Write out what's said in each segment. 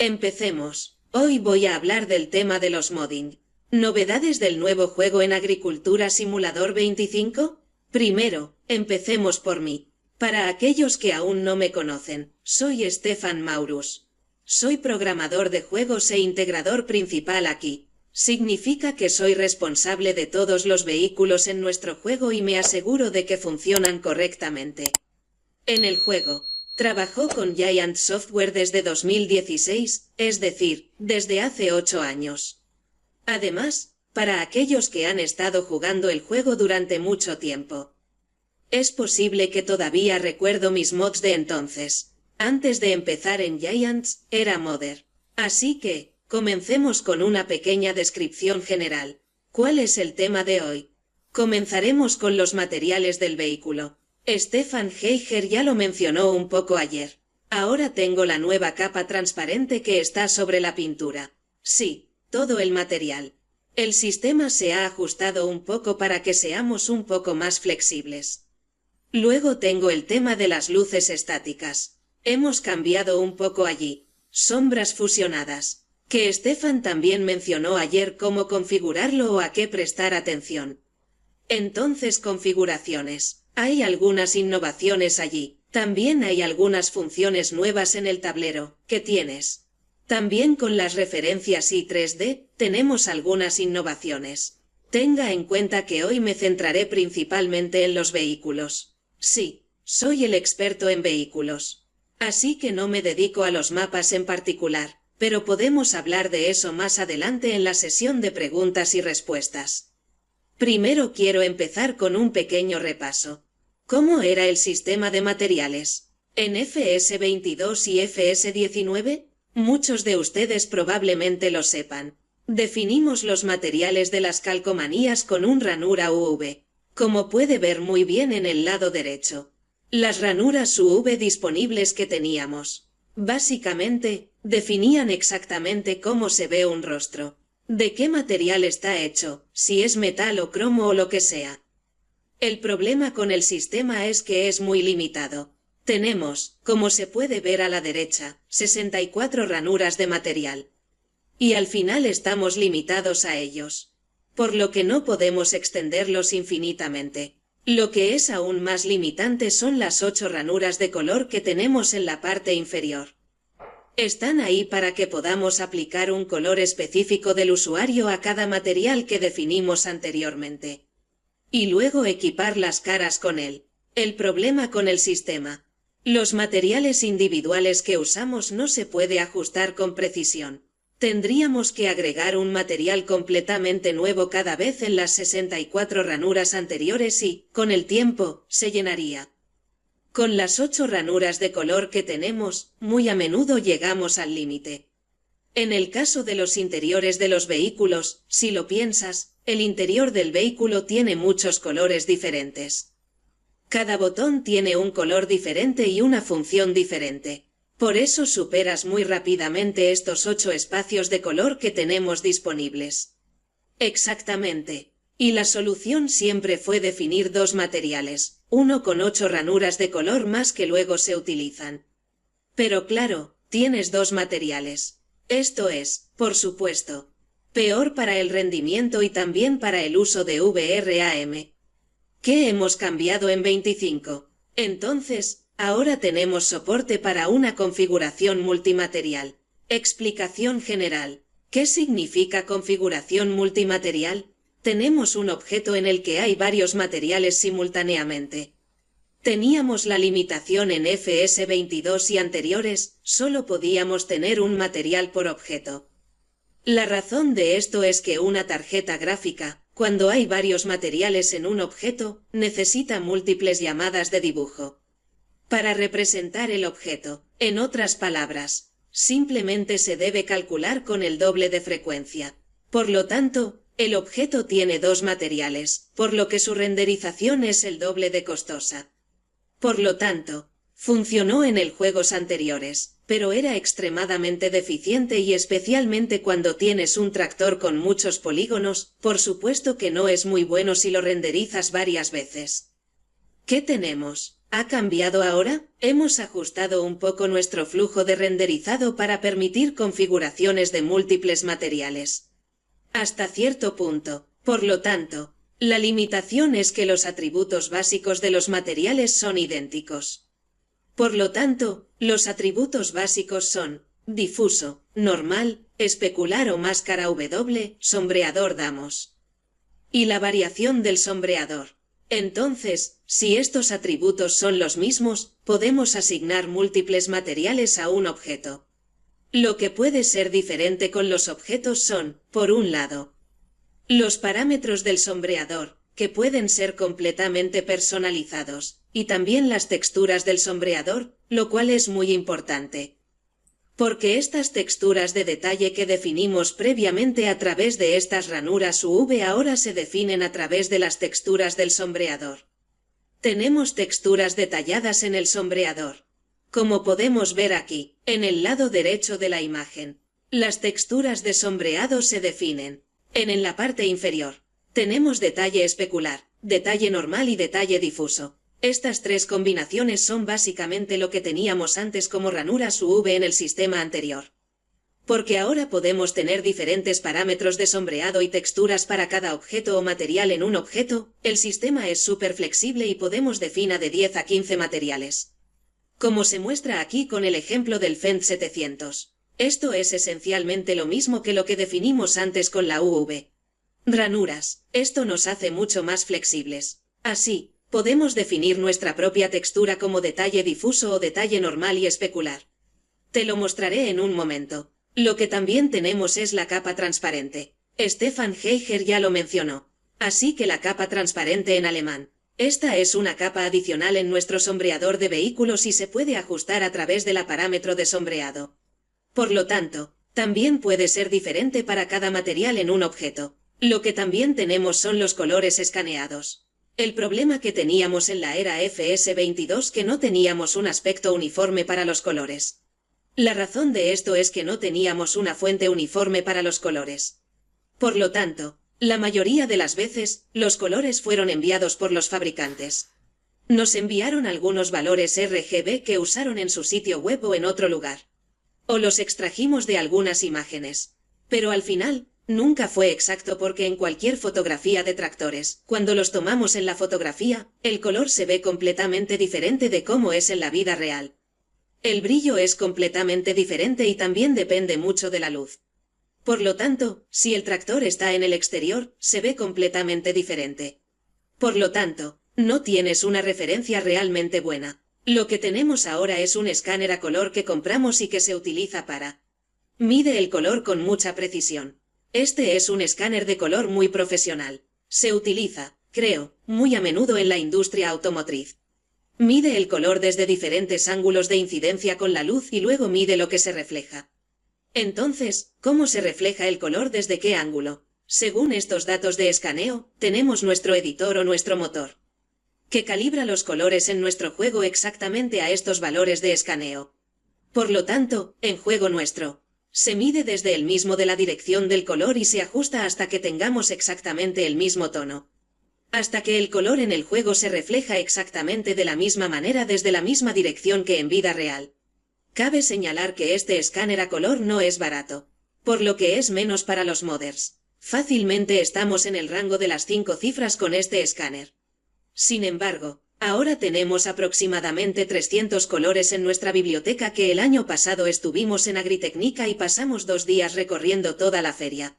Empecemos. Hoy voy a hablar del tema de los modding. ¿Novedades del nuevo juego en Agricultura Simulador 25? Primero, empecemos por mí. Para aquellos que aún no me conocen, soy Stefan Maurus. Soy programador de juegos e integrador principal aquí. Significa que soy responsable de todos los vehículos en nuestro juego y me aseguro de que funcionan correctamente. En el juego, trabajó con Giant Software desde 2016, es decir, desde hace 8 años. Además, para aquellos que han estado jugando el juego durante mucho tiempo, es posible que todavía recuerdo mis mods de entonces. Antes de empezar en Giants, era modder. Así que, comencemos con una pequeña descripción general. ¿Cuál es el tema de hoy? Comenzaremos con los materiales del vehículo. Stefan Heiger ya lo mencionó un poco ayer. Ahora tengo la nueva capa transparente que está sobre la pintura. Sí, todo el material. El sistema se ha ajustado un poco para que seamos un poco más flexibles. Luego tengo el tema de las luces estáticas. Hemos cambiado un poco allí. Sombras fusionadas. Que Stefan también mencionó ayer cómo configurarlo o a qué prestar atención. Entonces, configuraciones. Hay algunas innovaciones allí. También hay algunas funciones nuevas en el tablero. ¿Qué tienes? También con las referencias y 3D, tenemos algunas innovaciones. Tenga en cuenta que hoy me centraré principalmente en los vehículos. Sí, soy el experto en vehículos. Así que no me dedico a los mapas en particular, pero podemos hablar de eso más adelante en la sesión de preguntas y respuestas. Primero quiero empezar con un pequeño repaso. ¿Cómo era el sistema de materiales? En FS22 y FS19, muchos de ustedes probablemente lo sepan. Definimos los materiales de las calcomanías con un ranura UV, como puede ver muy bien en el lado derecho. Las ranuras UV disponibles que teníamos, básicamente, definían exactamente cómo se ve un rostro. ¿De qué material está hecho? Si es metal o cromo o lo que sea. El problema con el sistema es que es muy limitado. Tenemos, como se puede ver a la derecha, 64 ranuras de material. Y al final estamos limitados a ellos. Por lo que no podemos extenderlos infinitamente. Lo que es aún más limitante son las 8 ranuras de color que tenemos en la parte inferior. Están ahí para que podamos aplicar un color específico del usuario a cada material que definimos anteriormente. Y luego equipar las caras con él. El problema con el sistema. Los materiales individuales que usamos no se puede ajustar con precisión. Tendríamos que agregar un material completamente nuevo cada vez en las 64 ranuras anteriores y, con el tiempo, se llenaría. Con las 8 ranuras de color que tenemos, muy a menudo llegamos al límite. En el caso de los interiores de los vehículos, si lo piensas, el interior del vehículo tiene muchos colores diferentes. Cada botón tiene un color diferente y una función diferente. Por eso superas muy rápidamente estos 8 espacios de color que tenemos disponibles. Exactamente. Y la solución siempre fue definir 2 materiales, uno con 8 ranuras de color más que luego se utilizan. Pero claro, tienes 2 materiales. Esto es, por supuesto, peor para el rendimiento y también para el uso de VRAM. ¿Qué hemos cambiado en 25? Entonces, ahora tenemos soporte para una configuración multimaterial. Explicación general. ¿Qué significa configuración multimaterial? Tenemos un objeto en el que hay varios materiales simultáneamente. Teníamos la limitación en FS22 y anteriores, solo podíamos tener un material por objeto. La razón de esto es que una tarjeta gráfica, cuando hay varios materiales en un objeto, necesita múltiples llamadas de dibujo para representar el objeto. En otras palabras, simplemente se debe calcular con el doble de frecuencia. Por lo tanto, el objeto tiene 2 materiales, por lo que su renderización es el doble de costosa. Por lo tanto, funcionó en juegos anteriores, pero era extremadamente deficiente y especialmente cuando tienes un tractor con muchos polígonos, por supuesto que no es muy bueno si lo renderizas varias veces. ¿Qué tenemos? ¿Ha cambiado ahora? Hemos ajustado un poco nuestro flujo de renderizado para permitir configuraciones de múltiples materiales. Hasta cierto punto, por lo tanto, la limitación es que los atributos básicos de los materiales son idénticos. Por lo tanto, los atributos básicos son difuso, normal, especular o máscara W, sombreador damos. Y la variación del sombreador. Entonces, si estos atributos son los mismos, podemos asignar múltiples materiales a un objeto. Lo que puede ser diferente con los objetos son, por un lado, los parámetros del sombreador, que pueden ser completamente personalizados, y también las texturas del sombreador, lo cual es muy importante. Porque estas texturas de detalle que definimos previamente a través de estas ranuras UV ahora se definen a través de las texturas del sombreador. Tenemos texturas detalladas en el sombreador. Como podemos ver aquí, en el lado derecho de la imagen, las texturas de sombreado se definen. En la parte inferior, tenemos detalle especular, detalle normal y detalle difuso. Estas tres combinaciones son básicamente lo que teníamos antes como ranuras UV en el sistema anterior. Porque ahora podemos tener diferentes parámetros de sombreado y texturas para cada objeto o material en un objeto, el sistema es súper flexible y podemos definir de 10 a 15 materiales. Como se muestra aquí con el ejemplo del Fendt 700. Esto es esencialmente lo mismo que lo que definimos antes con la UV. Ranuras, esto nos hace mucho más flexibles. Así, podemos definir nuestra propia textura como detalle difuso o detalle normal y especular. Te lo mostraré en un momento. Lo que también tenemos es la capa transparente. Stefan Heiger ya lo mencionó. Así que la capa transparente en alemán. Esta es una capa adicional en nuestro sombreador de vehículos y se puede ajustar a través de la parámetro de sombreado. Por lo tanto, también puede ser diferente para cada material en un objeto. Lo que también tenemos son los colores escaneados. El problema que teníamos en la era FS22 que no teníamos un aspecto uniforme para los colores. La razón de esto es que no teníamos una fuente uniforme para los colores. Por lo tanto, la mayoría de las veces, los colores fueron enviados por los fabricantes. Nos enviaron algunos valores RGB que usaron en su sitio web o en otro lugar. O los extrajimos de algunas imágenes. Pero al final, nunca fue exacto porque en cualquier fotografía de tractores, cuando los tomamos en la fotografía, el color se ve completamente diferente de cómo es en la vida real. El brillo es completamente diferente y también depende mucho de la luz. Por lo tanto, si el tractor está en el exterior, se ve completamente diferente. Por lo tanto, no tienes una referencia realmente buena. Lo que tenemos ahora es un escáner a color que compramos y que se utiliza para mide el color con mucha precisión. Este es un escáner de color muy profesional. Se utiliza, creo, muy a menudo en la industria automotriz. Mide el color desde diferentes ángulos de incidencia con la luz y luego mide lo que se refleja. Entonces, ¿cómo se refleja el color desde qué ángulo? Según estos datos de escaneo, tenemos nuestro editor o nuestro motor, que calibra los colores en nuestro juego exactamente a estos valores de escaneo. Por lo tanto, en juego nuestro, se mide desde el mismo de la dirección del color y se ajusta hasta que tengamos exactamente el mismo tono. Hasta que el color en el juego se refleja exactamente de la misma manera desde la misma dirección que en vida real. Cabe señalar que este escáner a color no es barato, por lo que es menos para los modders. Fácilmente estamos en el rango de las 5 cifras con este escáner. Sin embargo, ahora tenemos aproximadamente 300 colores en nuestra biblioteca que el año pasado estuvimos en Agritecnica y pasamos 2 días recorriendo toda la feria,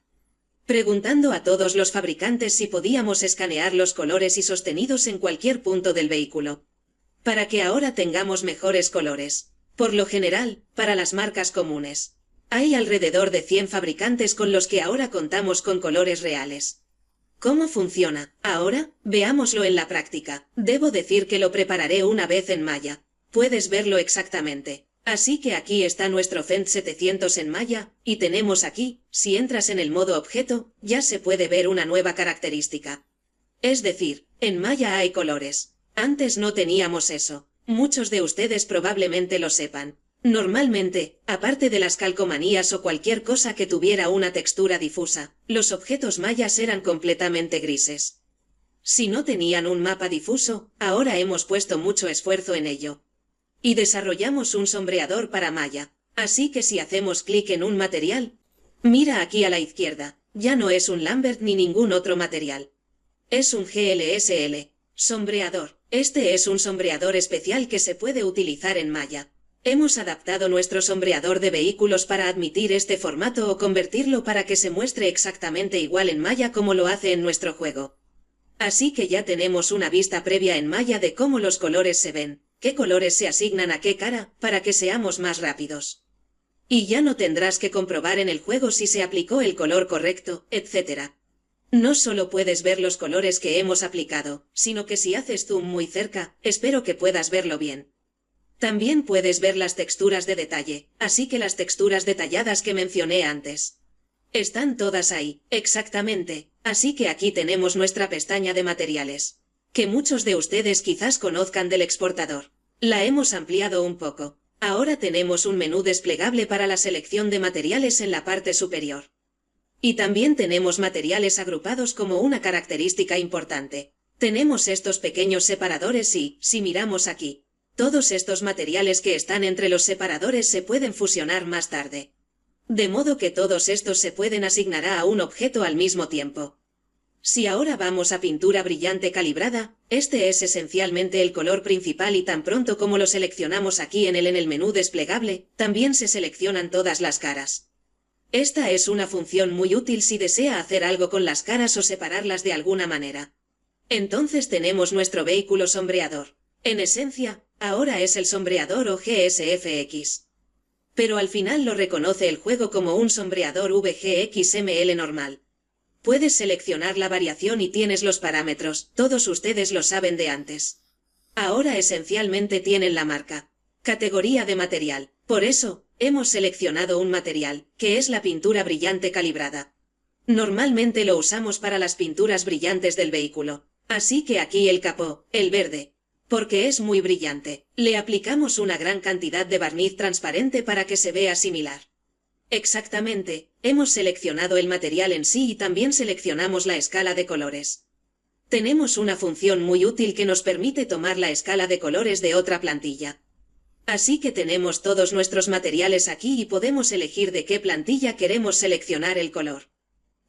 preguntando a todos los fabricantes si podíamos escanear los colores y sostenidos en cualquier punto del vehículo, para que ahora tengamos mejores colores. Por lo general, para las marcas comunes, hay alrededor de 100 fabricantes con los que ahora contamos con colores reales. ¿Cómo funciona? Ahora, veámoslo en la práctica. Debo decir que lo prepararé una vez en Maya. Puedes verlo exactamente. Así que aquí está nuestro Fendt 700 en Maya, y tenemos aquí, si entras en el modo objeto, ya se puede ver una nueva característica. Es decir, en Maya hay colores. Antes no teníamos eso. Muchos de ustedes probablemente lo sepan. Normalmente, aparte de las calcomanías o cualquier cosa que tuviera una textura difusa, los objetos mayas eran completamente grises. Si no tenían un mapa difuso, ahora hemos puesto mucho esfuerzo en ello. Y desarrollamos un sombreador para Maya. Así que si hacemos clic en un material, mira aquí a la izquierda, ya no es un Lambert ni ningún otro material. Es un GLSL, sombreador. Este es un sombreador especial que se puede utilizar en Maya. Hemos adaptado nuestro sombreador de vehículos para admitir este formato o convertirlo para que se muestre exactamente igual en Maya como lo hace en nuestro juego. Así que ya tenemos una vista previa en Maya de cómo los colores se ven, qué colores se asignan a qué cara, para que seamos más rápidos. Y ya no tendrás que comprobar en el juego si se aplicó el color correcto, etc. No solo puedes ver los colores que hemos aplicado, sino que si haces zoom muy cerca, espero que puedas verlo bien. También puedes ver las texturas de detalle, así que las texturas detalladas que mencioné antes. Están todas ahí, exactamente, así que aquí tenemos nuestra pestaña de materiales. Que muchos de ustedes quizás conozcan del exportador. La hemos ampliado un poco. Ahora tenemos un menú desplegable para la selección de materiales en la parte superior. Y también tenemos materiales agrupados como una característica importante. Tenemos estos pequeños separadores y, si miramos aquí, todos estos materiales que están entre los separadores se pueden fusionar más tarde. De modo que todos estos se pueden asignar a un objeto al mismo tiempo. Si ahora vamos a pintura brillante calibrada, este es esencialmente el color principal y tan pronto como lo seleccionamos aquí en el menú desplegable, también se seleccionan todas las caras. Esta es una función muy útil si desea hacer algo con las caras o separarlas de alguna manera. Entonces tenemos nuestro vehículo sombreador. En esencia, ahora es el sombreador o GSFX. Pero al final lo reconoce el juego como un sombreador VGXML normal. Puedes seleccionar la variación y tienes los parámetros, todos ustedes lo saben de antes. Ahora esencialmente tienen la marca. Categoría de material. Por eso, hemos seleccionado un material, que es la pintura brillante calibrada. Normalmente lo usamos para las pinturas brillantes del vehículo. Así que aquí el capó, el verde. Porque es muy brillante, le aplicamos una gran cantidad de barniz transparente para que se vea similar. Exactamente, hemos seleccionado el material en sí y también seleccionamos la escala de colores. Tenemos una función muy útil que nos permite tomar la escala de colores de otra plantilla. Así que tenemos todos nuestros materiales aquí y podemos elegir de qué plantilla queremos seleccionar el color.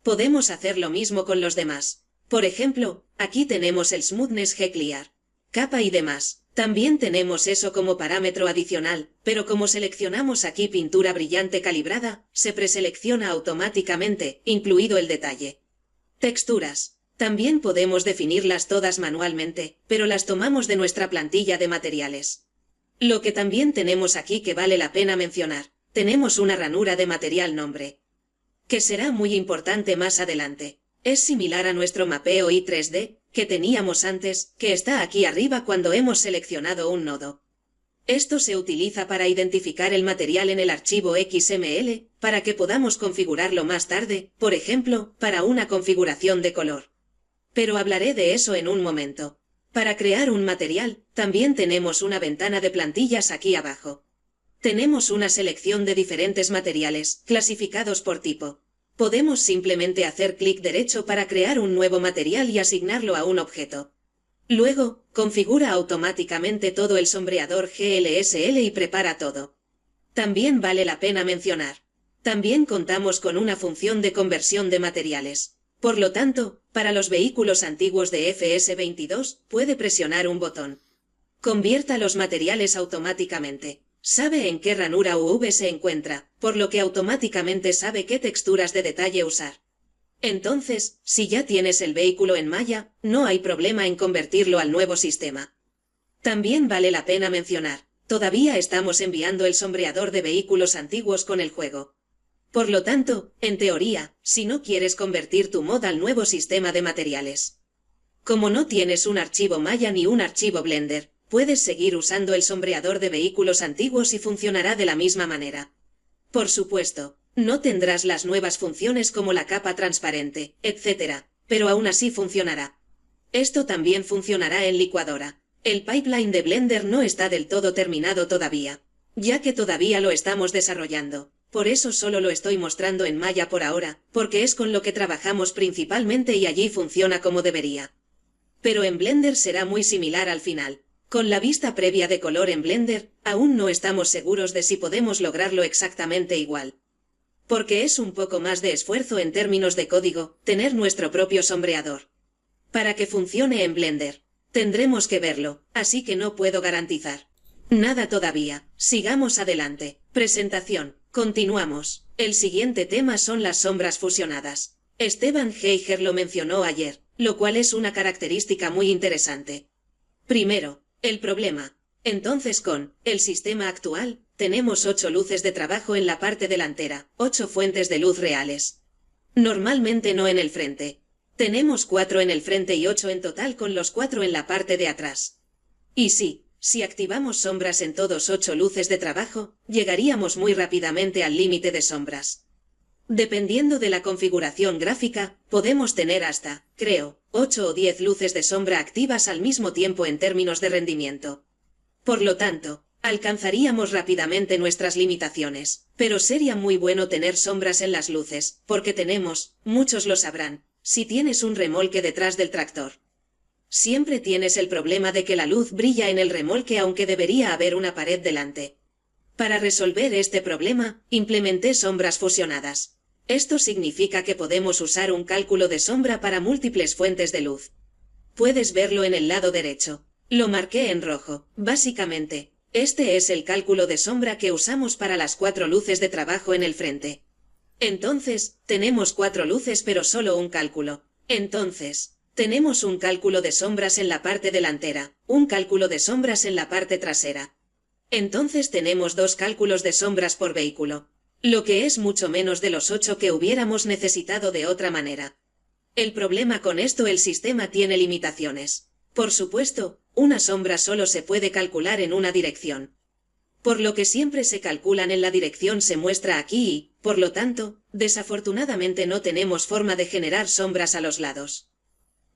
Podemos hacer lo mismo con los demás. Por ejemplo, aquí tenemos el Smoothness G Clear, capa y demás. También tenemos eso como parámetro adicional, pero como seleccionamos aquí pintura brillante calibrada, se preselecciona automáticamente, incluido el detalle. Texturas. También podemos definirlas todas manualmente, pero las tomamos de nuestra plantilla de materiales. Lo que también tenemos aquí que vale la pena mencionar, tenemos una ranura de material nombre, que será muy importante más adelante. Es similar a nuestro mapeo I3D, que teníamos antes, que está aquí arriba cuando hemos seleccionado un nodo. Esto se utiliza para identificar el material en el archivo XML, para que podamos configurarlo más tarde, por ejemplo, para una configuración de color. Pero hablaré de eso en un momento. Para crear un material, también tenemos una ventana de plantillas aquí abajo. Tenemos una selección de diferentes materiales, clasificados por tipo. Podemos simplemente hacer clic derecho para crear un nuevo material y asignarlo a un objeto. Luego, configura automáticamente todo el sombreador GLSL y prepara todo. También vale la pena mencionar. También contamos con una función de conversión de materiales. Por lo tanto, para los vehículos antiguos de FS22, puede presionar un botón. Convierta los materiales automáticamente. Sabe en qué ranura UV se encuentra, por lo que automáticamente sabe qué texturas de detalle usar. Entonces, si ya tienes el vehículo en Maya, no hay problema en convertirlo al nuevo sistema. También vale la pena mencionar, todavía estamos enviando el sombreador de vehículos antiguos con el juego. Por lo tanto, en teoría, si no quieres convertir tu mod al nuevo sistema de materiales. Como no tienes un archivo Maya ni un archivo Blender, puedes seguir usando el sombreador de vehículos antiguos y funcionará de la misma manera. Por supuesto, no tendrás las nuevas funciones como la capa transparente, etc., pero aún así funcionará. Esto también funcionará en licuadora. El pipeline de Blender no está del todo terminado todavía, ya que todavía lo estamos desarrollando. Por eso solo lo estoy mostrando en Maya por ahora, porque es con lo que trabajamos principalmente y allí funciona como debería. pero en Blender será muy similar al final. Con la vista previa de color en Blender, aún no estamos seguros de si podemos lograrlo exactamente igual. Porque es un poco más de esfuerzo en términos de código, tener nuestro propio sombreador. Para que funcione en Blender, tendremos que verlo, así que no puedo garantizar nada todavía. Sigamos adelante. Presentación. Continuamos. El siguiente tema son las sombras fusionadas. Esteban Geiger lo mencionó ayer, lo cual es una característica muy interesante. Primero, el problema. Entonces con el sistema actual, tenemos 8 luces de trabajo en la parte delantera, 8 fuentes de luz reales. Normalmente no en el frente. Tenemos 4 en el frente y 8 en total con los 4 en la parte de atrás. Y sí, si activamos sombras en todos 8 luces de trabajo, llegaríamos muy rápidamente al límite de sombras. Dependiendo de la configuración gráfica, podemos tener hasta, creo, 8 o 10 luces de sombra activas al mismo tiempo en términos de rendimiento. Por lo tanto, alcanzaríamos rápidamente nuestras limitaciones, pero sería muy bueno tener sombras en las luces, porque tenemos, muchos lo sabrán, si tienes un remolque detrás del tractor. Siempre tienes el problema de que la luz brilla en el remolque aunque debería haber una pared delante. Para resolver este problema, implementé sombras fusionadas. Esto significa que podemos usar un cálculo de sombra para múltiples fuentes de luz. Puedes verlo en el lado derecho. Lo marqué en rojo. Básicamente, este es el cálculo de sombra que usamos para las 4 luces de trabajo en el frente. Entonces, tenemos 4 luces pero solo un cálculo. Entonces, tenemos un cálculo de sombras en la parte delantera, un cálculo de sombras en la parte trasera. Entonces tenemos 2 cálculos de sombras por vehículo, lo que es mucho menos de los 8 que hubiéramos necesitado de otra manera. El problema con esto, el sistema tiene limitaciones. Por supuesto, una sombra solo se puede calcular en una dirección. Por lo que siempre se calculan en la dirección se muestra aquí y, por lo tanto, desafortunadamente no tenemos forma de generar sombras a los lados.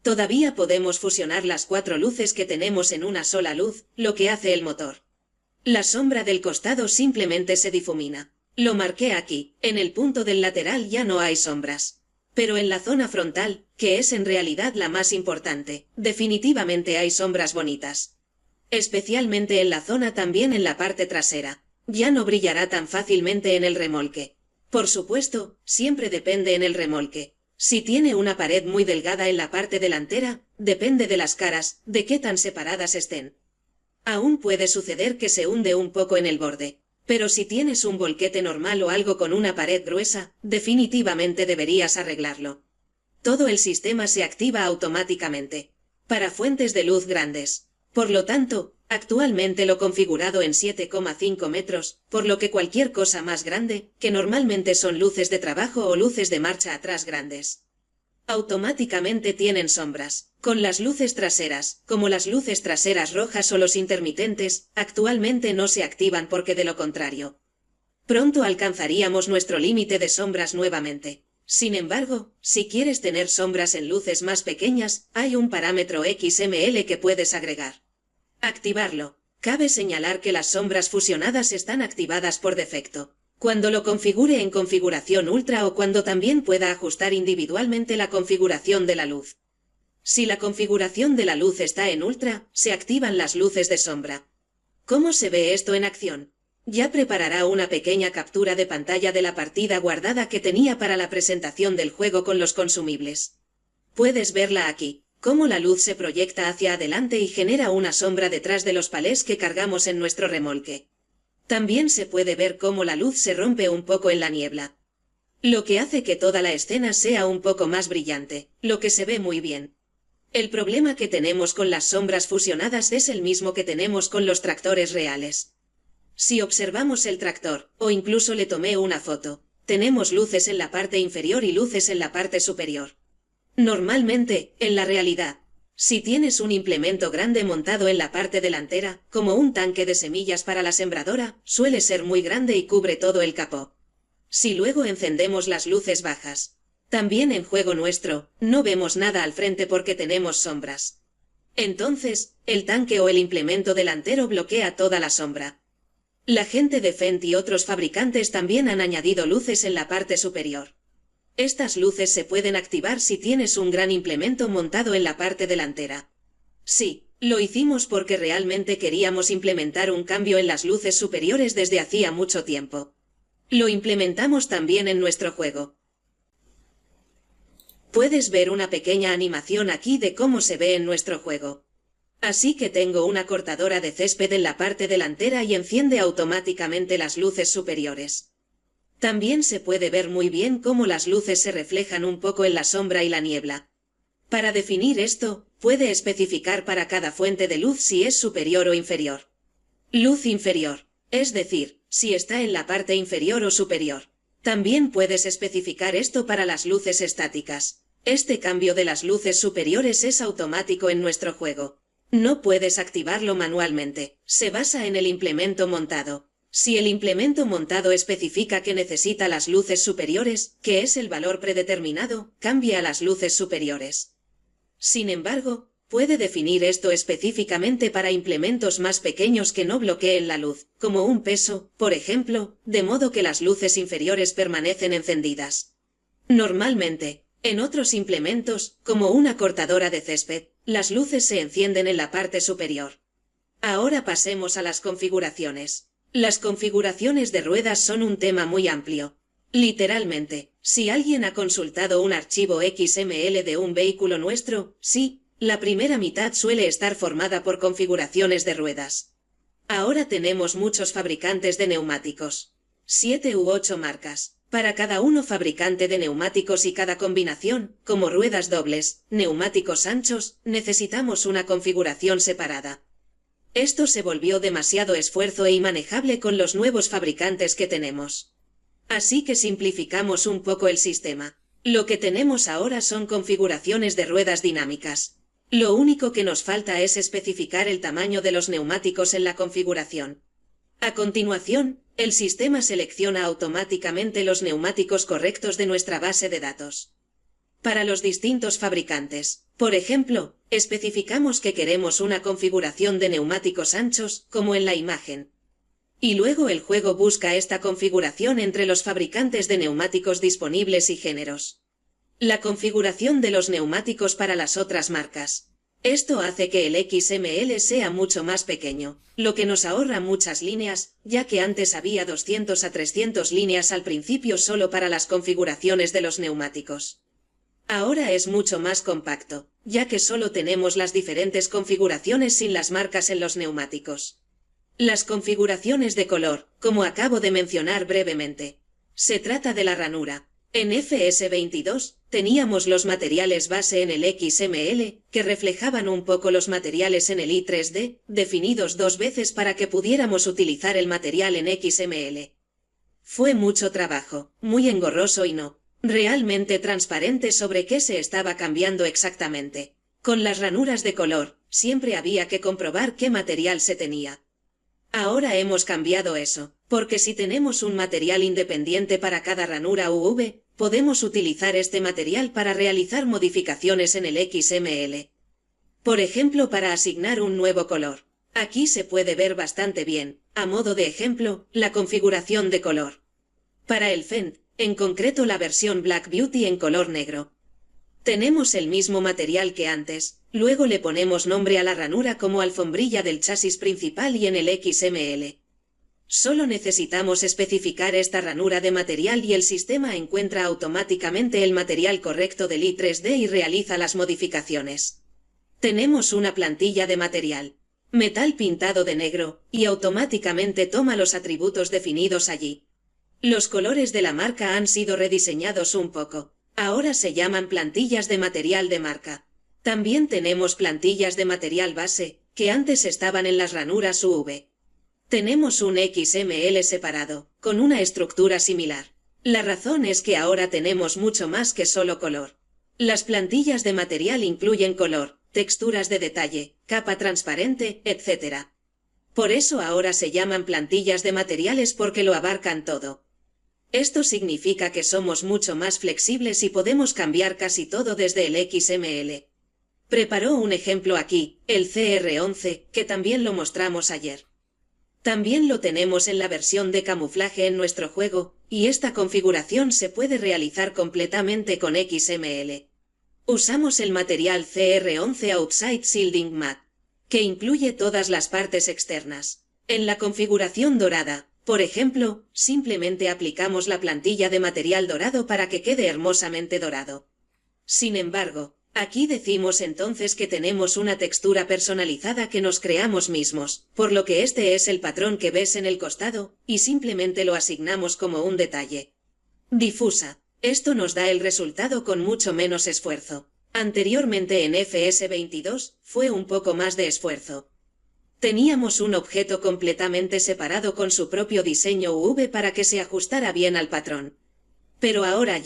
Todavía podemos fusionar las 4 luces que tenemos en una sola luz, lo que hace el motor. La sombra del costado simplemente se difumina. Lo marqué aquí, en el punto del lateral ya no hay sombras. Pero en la zona frontal, que es en realidad la más importante, definitivamente hay sombras bonitas. Especialmente en la zona, también en la parte trasera. Ya no brillará tan fácilmente en el remolque. Por supuesto, siempre depende en el remolque. Si tiene una pared muy delgada en la parte delantera, depende de las caras, de qué tan separadas estén. Aún puede suceder que se hunde un poco en el borde, pero si tienes un volquete normal o algo con una pared gruesa, definitivamente deberías arreglarlo. Todo el sistema se activa automáticamente, para fuentes de luz grandes. Por lo tanto, actualmente lo configurado en 7,5 metros, por lo que cualquier cosa más grande, que normalmente son luces de trabajo o luces de marcha atrás grandes, automáticamente tienen sombras. Con las luces traseras, como las luces traseras rojas o los intermitentes, actualmente no se activan porque de lo contrario, pronto alcanzaríamos nuestro límite de sombras nuevamente. Sin embargo, si quieres tener sombras en luces más pequeñas, hay un parámetro XML que puedes agregar. Activarlo. Cabe señalar que las sombras fusionadas están activadas por defecto. Cuando lo configure en configuración ultra o cuando también pueda ajustar individualmente la configuración de la luz. Si la configuración de la luz está en ultra, se activan las luces de sombra. ¿Cómo se ve esto en acción? Ya preparará una pequeña captura de pantalla de la partida guardada que tenía para la presentación del juego con los consumibles. Puedes verla aquí, cómo la luz se proyecta hacia adelante y genera una sombra detrás de los palés que cargamos en nuestro remolque. También se puede ver cómo la luz se rompe un poco en la niebla, lo que hace que toda la escena sea un poco más brillante, lo que se ve muy bien. El problema que tenemos con las sombras fusionadas es el mismo que tenemos con los tractores reales. Si observamos el tractor, o incluso le tomé una foto, tenemos luces en la parte inferior y luces en la parte superior. Normalmente, en la realidad, si tienes un implemento grande montado en la parte delantera, como un tanque de semillas para la sembradora, suele ser muy grande y cubre todo el capó. Si luego encendemos las luces bajas, también en juego nuestro, no vemos nada al frente porque tenemos sombras. Entonces, el tanque o el implemento delantero bloquea toda la sombra. La gente de Fendt y otros fabricantes también han añadido luces en la parte superior. Estas luces se pueden activar si tienes un gran implemento montado en la parte delantera. Sí, lo hicimos porque realmente queríamos implementar un cambio en las luces superiores desde hacía mucho tiempo. Lo implementamos también en nuestro juego. Puedes ver una pequeña animación aquí de cómo se ve en nuestro juego. Así que tengo una cortadora de césped en la parte delantera y enciende automáticamente las luces superiores. También se puede ver muy bien cómo las luces se reflejan un poco en la sombra y la niebla. Para definir esto, puede especificar para cada fuente de luz si es superior o inferior. Luz inferior, es decir, si está en la parte inferior o superior. También puedes especificar esto para las luces estáticas. Este cambio de las luces superiores es automático en nuestro juego. No puedes activarlo manualmente, se basa en el implemento montado. Si el implemento montado especifica que necesita las luces superiores, que es el valor predeterminado, cambia a las luces superiores. Sin embargo, puede definir esto específicamente para implementos más pequeños que no bloqueen la luz, como un peso, por ejemplo, de modo que las luces inferiores permanecen encendidas. Normalmente, en otros implementos, como una cortadora de césped, las luces se encienden en la parte superior. Ahora pasemos a las configuraciones. Las configuraciones de ruedas son un tema muy amplio. Literalmente, si alguien ha consultado un archivo XML de un vehículo nuestro, sí, la primera mitad suele estar formada por configuraciones de ruedas. Ahora tenemos muchos fabricantes de neumáticos. 7 u 8 marcas. Para cada uno fabricante de neumáticos y cada combinación, como ruedas dobles, neumáticos anchos, necesitamos una configuración separada. Esto se volvió demasiado esfuerzo e inmanejable con los nuevos fabricantes que tenemos. Así que simplificamos un poco el sistema. Lo que tenemos ahora son configuraciones de ruedas dinámicas. Lo único que nos falta es especificar el tamaño de los neumáticos en la configuración. A continuación, el sistema selecciona automáticamente los neumáticos correctos de nuestra base de datos. Para los distintos fabricantes, por ejemplo, especificamos que queremos una configuración de neumáticos anchos, como en la imagen. Y luego el juego busca esta configuración entre los fabricantes de neumáticos disponibles y géneros. La configuración de los neumáticos para las otras marcas. Esto hace que el XML sea mucho más pequeño, lo que nos ahorra muchas líneas, ya que antes había 200 a 300 líneas al principio solo para las configuraciones de los neumáticos. Ahora es mucho más compacto, ya que solo tenemos las diferentes configuraciones sin las marcas en los neumáticos. Las configuraciones de color, como acabo de mencionar brevemente. Se trata de la ranura. En FS22, teníamos los materiales base en el XML, que reflejaban un poco los materiales en el i3D, definidos 2 veces para que pudiéramos utilizar el material en XML. Fue mucho trabajo, muy engorroso y no realmente transparente sobre qué se estaba cambiando exactamente. Con las ranuras de color, siempre había que comprobar qué material se tenía. Ahora hemos cambiado eso, porque si tenemos un material independiente para cada ranura UV, podemos utilizar este material para realizar modificaciones en el XML. Por ejemplo, para asignar un nuevo color. Aquí se puede ver bastante bien, a modo de ejemplo, la configuración de color. Para el Fend, en concreto la versión Black Beauty en color negro. Tenemos el mismo material que antes, luego le ponemos nombre a la ranura como alfombrilla del chasis principal y en el XML. Solo necesitamos especificar esta ranura de material y el sistema encuentra automáticamente el material correcto del i3D y realiza las modificaciones. Tenemos una plantilla de material, metal pintado de negro, y automáticamente toma los atributos definidos allí. Los colores de la marca han sido rediseñados un poco. Ahora se llaman plantillas de material de marca. También tenemos plantillas de material base, que antes estaban en las ranuras UV. Tenemos un XML separado, con una estructura similar. La razón es que ahora tenemos mucho más que solo color. Las plantillas de material incluyen color, texturas de detalle, capa transparente, etc. Por eso ahora se llaman plantillas de materiales porque lo abarcan todo. Esto significa que somos mucho más flexibles y podemos cambiar casi todo desde el XML. Preparó un ejemplo aquí, el CR11, que también lo mostramos ayer. También lo tenemos en la versión de camuflaje en nuestro juego, y esta configuración se puede realizar completamente con XML. Usamos el material CR11 Outside Shielding Mat, que incluye todas las partes externas. En la configuración dorada, por ejemplo, simplemente aplicamos la plantilla de material dorado para que quede hermosamente dorado. Sin embargo, aquí decimos entonces que tenemos una textura personalizada que nos creamos mismos, por lo que este es el patrón que ves en el costado, y simplemente lo asignamos como un detalle. Difusa. Esto nos da el resultado con mucho menos esfuerzo. Anteriormente en FS22, fue un poco más de esfuerzo. Teníamos un objeto completamente separado con su propio diseño UV para que se ajustara bien al patrón. Pero ahora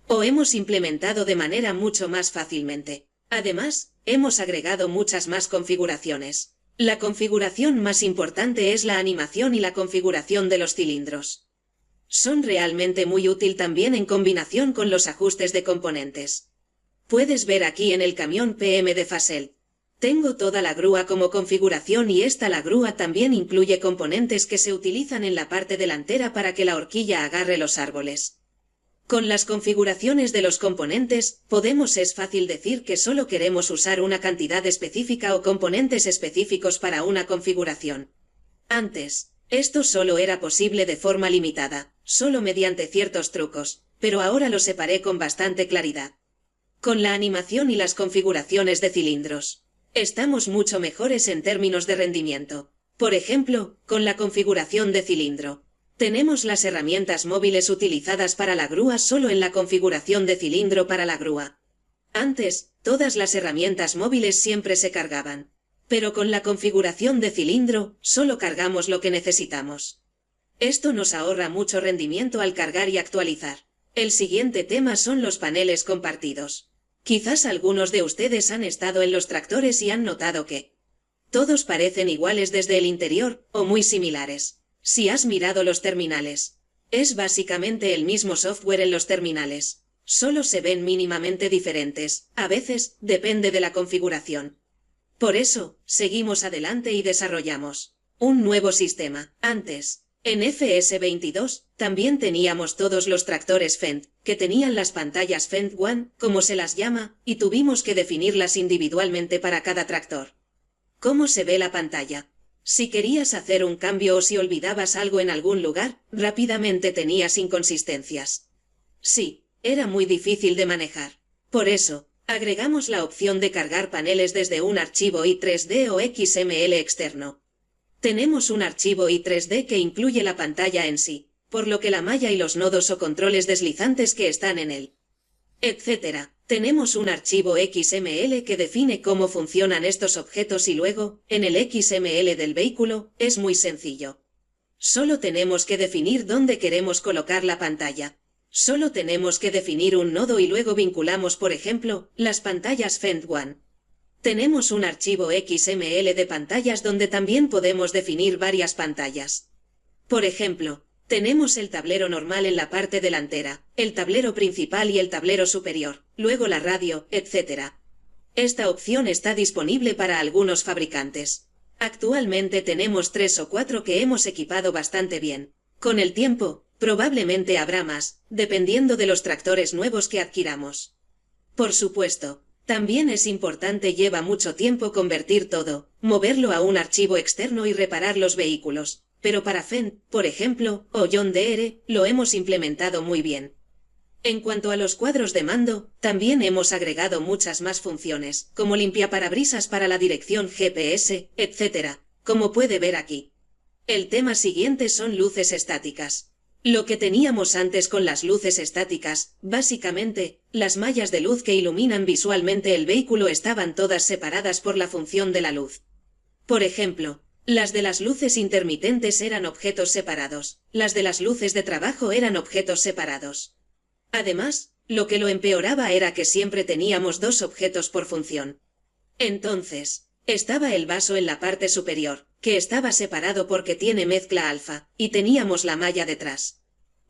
lo hemos implementado de manera mucho más fácilmente. Además, hemos agregado muchas más configuraciones. La configuración más importante es la animación y la configuración de los cilindros. Son realmente muy útil también en combinación con los ajustes de componentes. Puedes ver aquí en el camión PM de Fasel. Tengo toda la grúa como configuración y la grúa también incluye componentes que se utilizan en la parte delantera para que la horquilla agarre los árboles. Con las configuraciones de los componentes, es fácil decir que solo queremos usar una cantidad específica o componentes específicos para una configuración. Antes, esto solo era posible de forma limitada, solo mediante ciertos trucos, pero ahora lo separé con bastante claridad. Con la animación y las configuraciones de cilindros, estamos mucho mejores en términos de rendimiento. Por ejemplo, con la configuración de cilindro, tenemos las herramientas móviles utilizadas para la grúa solo en la configuración de cilindro para la grúa. Antes, todas las herramientas móviles siempre se cargaban. Pero con la configuración de cilindro, solo cargamos lo que necesitamos. Esto nos ahorra mucho rendimiento al cargar y actualizar. El siguiente tema son los paneles compartidos. Quizás algunos de ustedes han estado en los tractores y han notado que todos parecen iguales desde el interior, o muy similares. Si has mirado los terminales, es básicamente el mismo software en los terminales. Solo se ven mínimamente diferentes, a veces, depende de la configuración. Por eso, seguimos adelante y desarrollamos un nuevo sistema. Antes, en FS22, también teníamos todos los tractores Fendt, que tenían las pantallas Fendt One, como se las llama, y tuvimos que definirlas individualmente para cada tractor. ¿Cómo se ve la pantalla? Si querías hacer un cambio o si olvidabas algo en algún lugar, rápidamente tenías inconsistencias. Sí, era muy difícil de manejar. Por eso, agregamos la opción de cargar paneles desde un archivo I3D o XML externo. Tenemos un archivo I3D que incluye la pantalla en sí, por lo que la malla y los nodos o controles deslizantes que están en él, etc. Tenemos un archivo XML que define cómo funcionan estos objetos y luego, en el XML del vehículo, es muy sencillo. Solo tenemos que definir dónde queremos colocar la pantalla. Solo tenemos que definir un nodo y luego vinculamos, por ejemplo, las pantallas Fendt One. Tenemos un archivo XML de pantallas donde también podemos definir varias pantallas. Por ejemplo, tenemos el tablero normal en la parte delantera, el tablero principal y el tablero superior, luego la radio, etc. Esta opción está disponible para algunos fabricantes. Actualmente tenemos 3 o 4 que hemos equipado bastante bien. Con el tiempo, probablemente habrá más, dependiendo de los tractores nuevos que adquiramos. Por supuesto, también es importante, lleva mucho tiempo convertir todo, moverlo a un archivo externo y reparar los vehículos, pero para Fendt, por ejemplo, o John Deere, lo hemos implementado muy bien. En cuanto a los cuadros de mando, también hemos agregado muchas más funciones, como limpiaparabrisas para la dirección GPS, etc., como puede ver aquí. El tema siguiente son luces estáticas. Lo que teníamos antes con las luces estáticas, básicamente, las mallas de luz que iluminan visualmente el vehículo estaban todas separadas por la función de la luz. Por ejemplo, las de las luces intermitentes eran objetos separados, las de las luces de trabajo eran objetos separados. Además, lo que lo empeoraba era que siempre teníamos 2 objetos por función. Entonces, estaba el vaso en la parte superior, que estaba separado porque tiene mezcla alfa, y teníamos la malla detrás.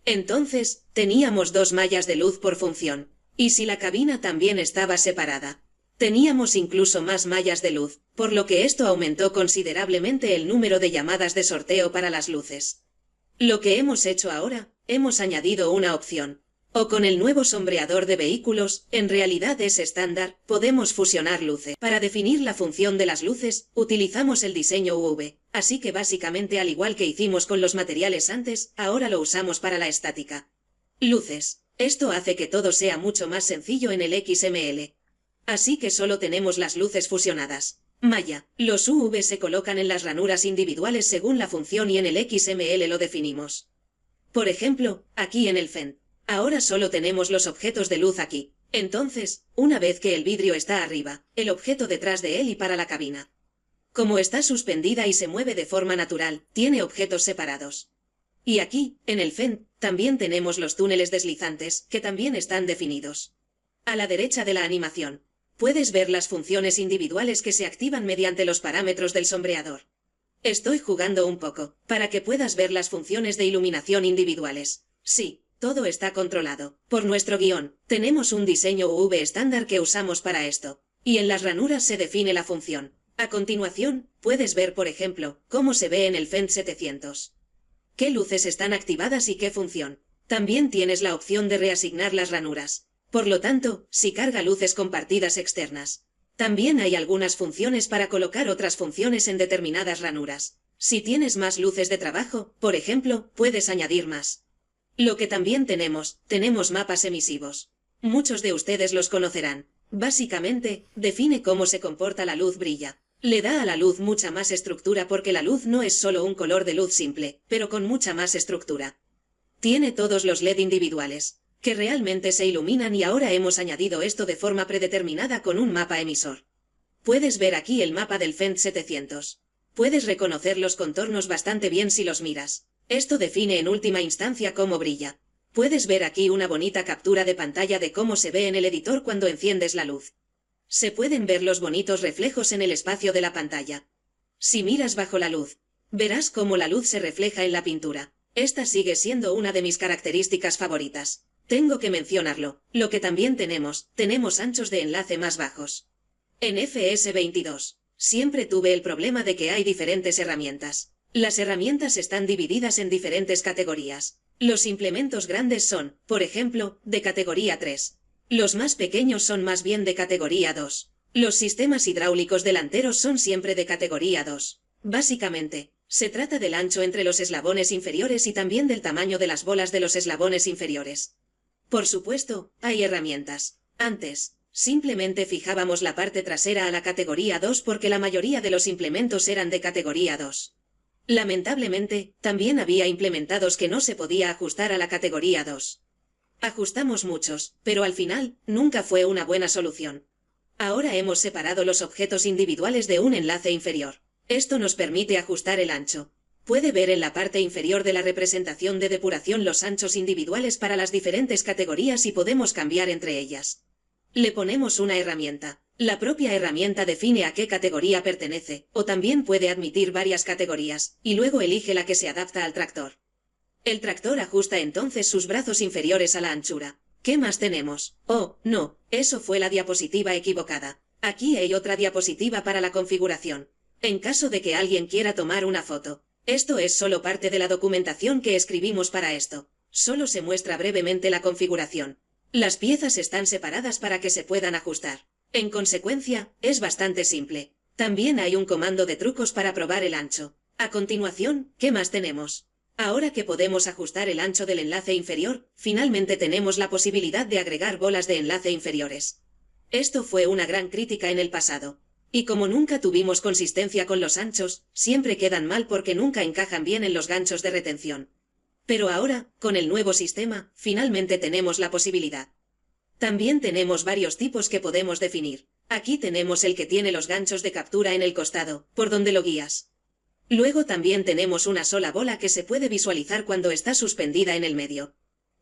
Entonces, teníamos 2 mallas de luz por función, y si la cabina también estaba separada, teníamos incluso más mallas de luz, por lo que esto aumentó considerablemente el número de llamadas de sorteo para las luces. Lo que hemos hecho ahora, hemos añadido una opción, O con el nuevo sombreador de vehículos, en realidad es estándar, podemos fusionar luces. Para definir la función de las luces, utilizamos el diseño UV, así que básicamente al igual que hicimos con los materiales antes, ahora lo usamos para la estática. Luces. Esto hace que todo sea mucho más sencillo en el XML. Así que solo tenemos las luces fusionadas. Malla. Los UV se colocan en las ranuras individuales según la función y en el XML lo definimos. Por ejemplo, aquí en el Fend. Ahora solo tenemos los objetos de luz aquí. Entonces, una vez que el vidrio está arriba, el objeto detrás de él y para la cabina. Como está suspendida y se mueve de forma natural, tiene objetos separados. Y aquí, en el Fend, también tenemos los túneles deslizantes, que también están definidos. A la derecha de la animación, puedes ver las funciones individuales que se activan mediante los parámetros del sombreador. Estoy jugando un poco, para que puedas ver las funciones de iluminación individuales. Sí. Todo está controlado. Por nuestro guión, tenemos un diseño UV estándar que usamos para esto. Y en las ranuras se define la función. A continuación, puedes ver por ejemplo, cómo se ve en el Fend 700. ¿Qué luces están activadas y qué función? También tienes la opción de reasignar las ranuras. Por lo tanto, si carga luces compartidas externas. También hay algunas funciones para colocar otras funciones en determinadas ranuras. Si tienes más luces de trabajo, por ejemplo, puedes añadir más. Lo que también tenemos mapas emisivos. Muchos de ustedes los conocerán. Básicamente, define cómo se comporta la luz brilla. Le da a la luz mucha más estructura porque la luz no es solo un color de luz simple, pero con mucha más estructura. Tiene todos los LED individuales, que realmente se iluminan y ahora hemos añadido esto de forma predeterminada con un mapa emisor. Puedes ver aquí el mapa del Fend 700. Puedes reconocer los contornos bastante bien si los miras. Esto define en última instancia cómo brilla. Puedes ver aquí una bonita captura de pantalla de cómo se ve en el editor cuando enciendes la luz. Se pueden ver los bonitos reflejos en el espacio de la pantalla. Si miras bajo la luz, verás cómo la luz se refleja en la pintura. Esta sigue siendo una de mis características favoritas. Tengo que mencionarlo. Lo que también tenemos anchos de enlace más bajos. En FS22, siempre tuve el problema de que hay diferentes herramientas. Las herramientas están divididas en diferentes categorías. Los implementos grandes son, por ejemplo, de categoría 3. Los más pequeños son más bien de categoría 2. Los sistemas hidráulicos delanteros son siempre de categoría 2. Básicamente, se trata del ancho entre los eslabones inferiores y también del tamaño de las bolas de los eslabones inferiores. Por supuesto, hay herramientas. Antes, simplemente fijábamos la parte trasera a la categoría 2 porque la mayoría de los implementos eran de categoría 2. Lamentablemente, también había implementados que no se podía ajustar a la categoría 2. Ajustamos muchos, pero al final, nunca fue una buena solución. Ahora hemos separado los objetos individuales de un enlace inferior. Esto nos permite ajustar el ancho. Puede ver en la parte inferior de la representación de depuración los anchos individuales para las diferentes categorías y podemos cambiar entre ellas. Le ponemos una herramienta. La propia herramienta define a qué categoría pertenece, o también puede admitir varias categorías, y luego elige la que se adapta al tractor. El tractor ajusta entonces sus brazos inferiores a la anchura. ¿Qué más tenemos? Oh, no, eso fue la diapositiva equivocada. Aquí hay otra diapositiva para la configuración. En caso de que alguien quiera tomar una foto. Esto es solo parte de la documentación que escribimos para esto. Solo se muestra brevemente la configuración. Las piezas están separadas para que se puedan ajustar. En consecuencia, es bastante simple. También hay un comando de trucos para probar el ancho. A continuación, ¿qué más tenemos? Ahora que podemos ajustar el ancho del enlace inferior, finalmente tenemos la posibilidad de agregar bolas de enlace inferiores. Esto fue una gran crítica en el pasado. Y como nunca tuvimos consistencia con los anchos, siempre quedan mal porque nunca encajan bien en los ganchos de retención. Pero ahora, con el nuevo sistema, finalmente tenemos la posibilidad. También tenemos varios tipos que podemos definir. Aquí tenemos el que tiene los ganchos de captura en el costado, por donde lo guías. Luego también tenemos una sola bola que se puede visualizar cuando está suspendida en el medio.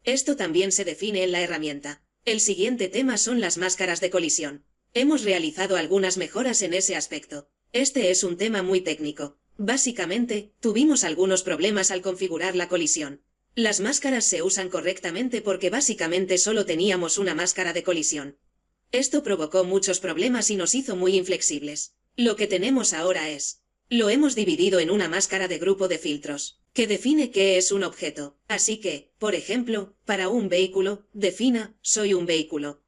Esto también se define en la herramienta. El siguiente tema son las máscaras de colisión. Hemos realizado algunas mejoras en ese aspecto. Este es un tema muy técnico. Básicamente, tuvimos algunos problemas al configurar la colisión. Las máscaras se usan correctamente porque básicamente solo teníamos una máscara de colisión. Esto provocó muchos problemas y nos hizo muy inflexibles. Lo que tenemos ahora es... Lo hemos dividido en una máscara de grupo de filtros. que define qué es un objeto. Así que, por ejemplo, para un vehículo, defina, soy un vehículo.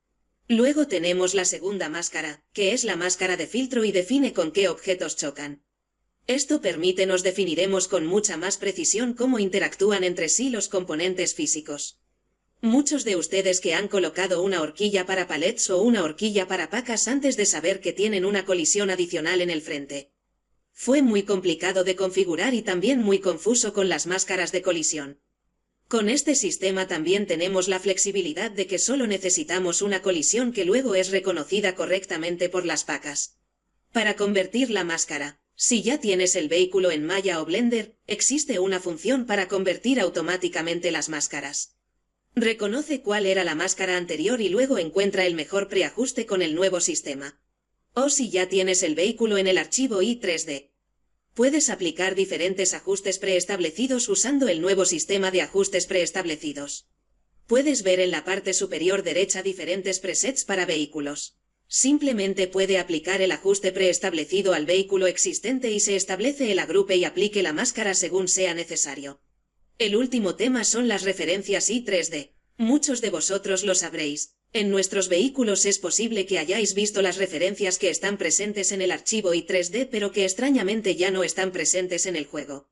Luego tenemos la segunda máscara, que es la máscara de filtro y define con qué objetos chocan. Esto permite nos definiremos con mucha más precisión cómo interactúan entre sí los componentes físicos. Muchos de ustedes que han colocado una horquilla para palets o una horquilla para pacas antes de saber que tienen una colisión adicional en el frente. Fue muy complicado de configurar y también muy confuso con las máscaras de colisión. Con este sistema también tenemos la flexibilidad de que solo necesitamos una colisión que luego es reconocida correctamente por las pacas. Para convertir la máscara, si ya tienes el vehículo en Maya o Blender, existe una función para convertir automáticamente las máscaras. Reconoce cuál era la máscara anterior y luego encuentra el mejor preajuste con el nuevo sistema. O si ya tienes el vehículo en el archivo i3D. Puedes aplicar diferentes ajustes preestablecidos usando el nuevo sistema de ajustes preestablecidos. Puedes ver en la parte superior derecha diferentes presets para vehículos. Simplemente puede aplicar el ajuste preestablecido al vehículo existente y se establece el agrupe y aplique la máscara según sea necesario. El último tema son las referencias i3D. Muchos de vosotros lo sabréis. En nuestros vehículos es posible que hayáis visto las referencias que están presentes en el archivo i3D pero que extrañamente ya no están presentes en el juego.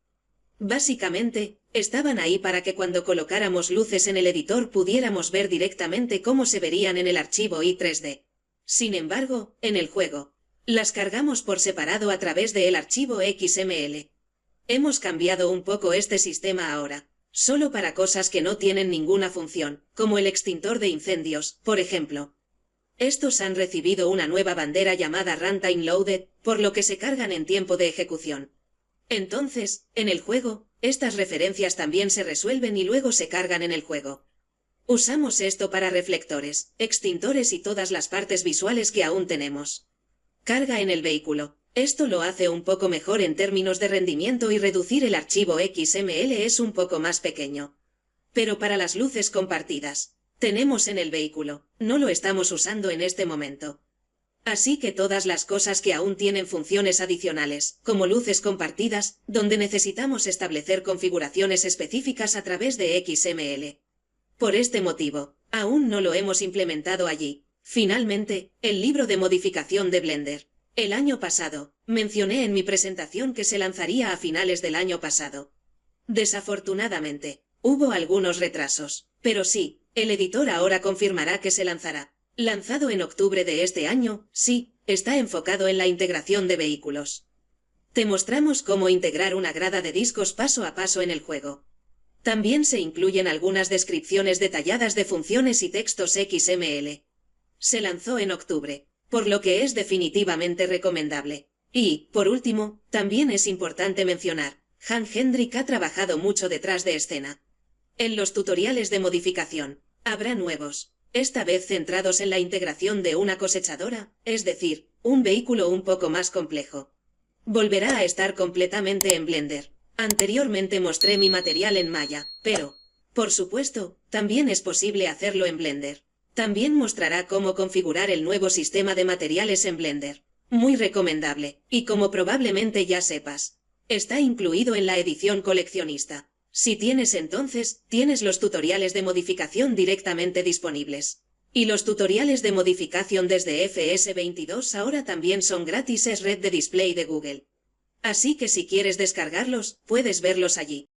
Básicamente, estaban ahí para que cuando colocáramos luces en el editor pudiéramos ver directamente cómo se verían en el archivo i3D. Sin embargo, en el juego, las cargamos por separado a través del archivo XML. Hemos cambiado un poco este sistema ahora, solo para cosas que no tienen ninguna función, como el extintor de incendios, por ejemplo. Estos han recibido una nueva bandera llamada Runtime Loaded, por lo que se cargan en tiempo de ejecución. Entonces, en el juego, estas referencias también se resuelven y luego se cargan en el juego. Usamos esto para reflectores, extintores y todas las partes visuales que aún tenemos. Carga en el vehículo. Esto lo hace un poco mejor en términos de rendimiento y reducir el archivo XML es un poco más pequeño. Pero para las luces compartidas, tenemos en el vehículo, no lo estamos usando en este momento. Así que todas las cosas que aún tienen funciones adicionales, como luces compartidas, donde necesitamos establecer configuraciones específicas a través de XML. Por este motivo, aún no lo hemos implementado allí. Finalmente, el libro de modificación de Blender. El año pasado, mencioné en mi presentación que se lanzaría a finales del año pasado. Desafortunadamente, hubo algunos retrasos, pero sí, el editor ahora confirmará que se lanzará. Lanzado en octubre de este año, sí, está enfocado en la integración de vehículos. Te mostramos cómo integrar una grada de discos paso a paso en el juego. También se incluyen algunas descripciones detalladas de funciones y textos XML. Se lanzó en octubre, por lo que es definitivamente recomendable. Y, por último, también es importante mencionar, Han Hendrik ha trabajado mucho detrás de escena. En los tutoriales de modificación, habrá nuevos, esta vez centrados en la integración de una cosechadora, es decir, un vehículo un poco más complejo. Volverá a estar completamente en Blender. Anteriormente mostré mi material en Maya, pero, por supuesto, también es posible hacerlo en Blender. También mostrará cómo configurar el nuevo sistema de materiales en Blender. Muy recomendable, y como probablemente ya sepas, está incluido en la edición coleccionista. Si tienes entonces, tienes los tutoriales de modificación directamente disponibles. Y los tutoriales de modificación desde FS22 ahora también son gratis, es red de display de Google. Así que si quieres descargarlos, puedes verlos allí.